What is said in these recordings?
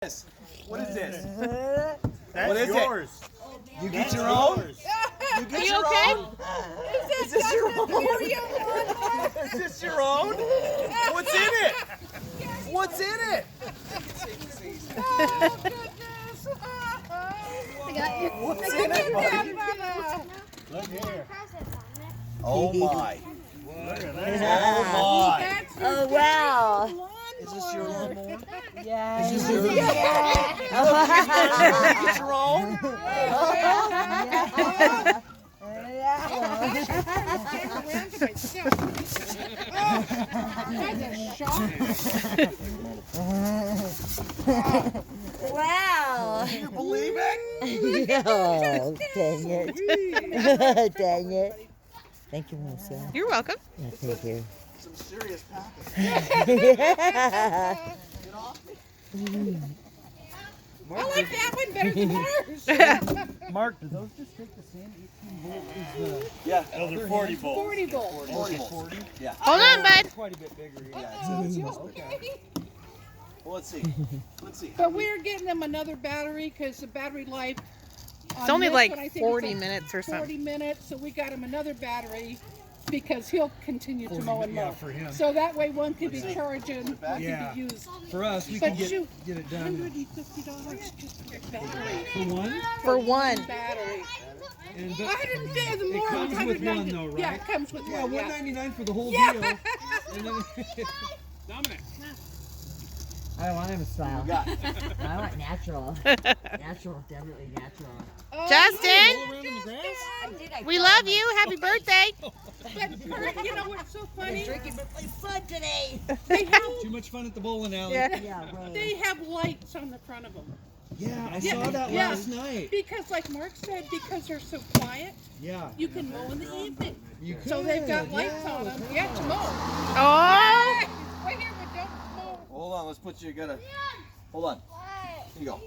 this? What is this? That's what is yours. It? You get your own? You get your okay? own? Is this your own? Is this your own? What's in it? What's in it? Oh, goodness. I got you. What's in it, buddy? Look here. Oh my. Look at that. Oh my. Oh, wow. Is this your lawnmower? Yeah. Is this your Yeah. You get your own? Wow. Can you believe it? Oh, dang it. Dang it. Thank you, Melissa. You're welcome. Yeah, thank you. Some serious package. Yeah. Get off me. I like that one better than hers. Mark, do those just take the same 18 volt Yeah. Those are 40 volts. 40 volts. 40 volts. Yeah. Hold on, bud. quite a bit bigger? Yeah, Oh, it's you much bigger. okay? Well, let's see. Let's see. But we're getting them another battery because the battery life. It's only this like one, I think, 40 is like minutes or 40 something. minutes, so we got him another battery because he'll continue to mow and mow. Yeah, for him. So that way one could be charging, one Yeah. could be used. For us, we But can shoot, get it done. $150 just for a battery. For one? For one. Battery. And I didn't do the it more. comes with one 190 though, right? Yeah, it comes with Yeah, one. Yeah. $199 for the whole Yeah. deal. And then Dominic. I don't want him to smile. We got. I want natural. Natural, definitely natural. Oh, Justin, Roll around in the grass? we love you. Happy birthday. But Kurt, you know what's so funny? Drinking for fun today. They have, Too much fun at the bowling alley. Yeah. Yeah, right. they have lights on the front of them. Yeah, I Yeah, saw that yeah. last night. Because like Mark said, because they're so quiet, Yeah. you can mow in the evening. You could. So they've got lights on them. Yeah, to mow. Oh, Right here, but don't mow. Hold on. Let's put you. Gotta. Hold on. Here you go.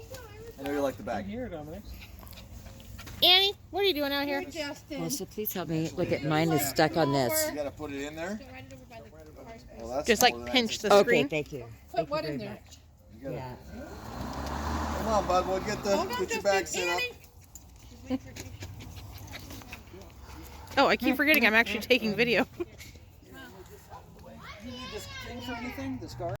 I know you like the bag. Here, Dominic. Annie, what are you doing out here? Here, Justin. Melissa, please help me. Look at mine is stuck on this. You gotta put it in there. Right over by the car space. Well, that's Just more like than pinch that. the Okay, screen. thank you. Put Thank what you in very there? much. You gotta, Yeah. Come on, bud. We'll get Hold on, your Justin. bag set up. Annie. Oh, I keep forgetting I'm actually taking video. Do you need this thing for anything? This car?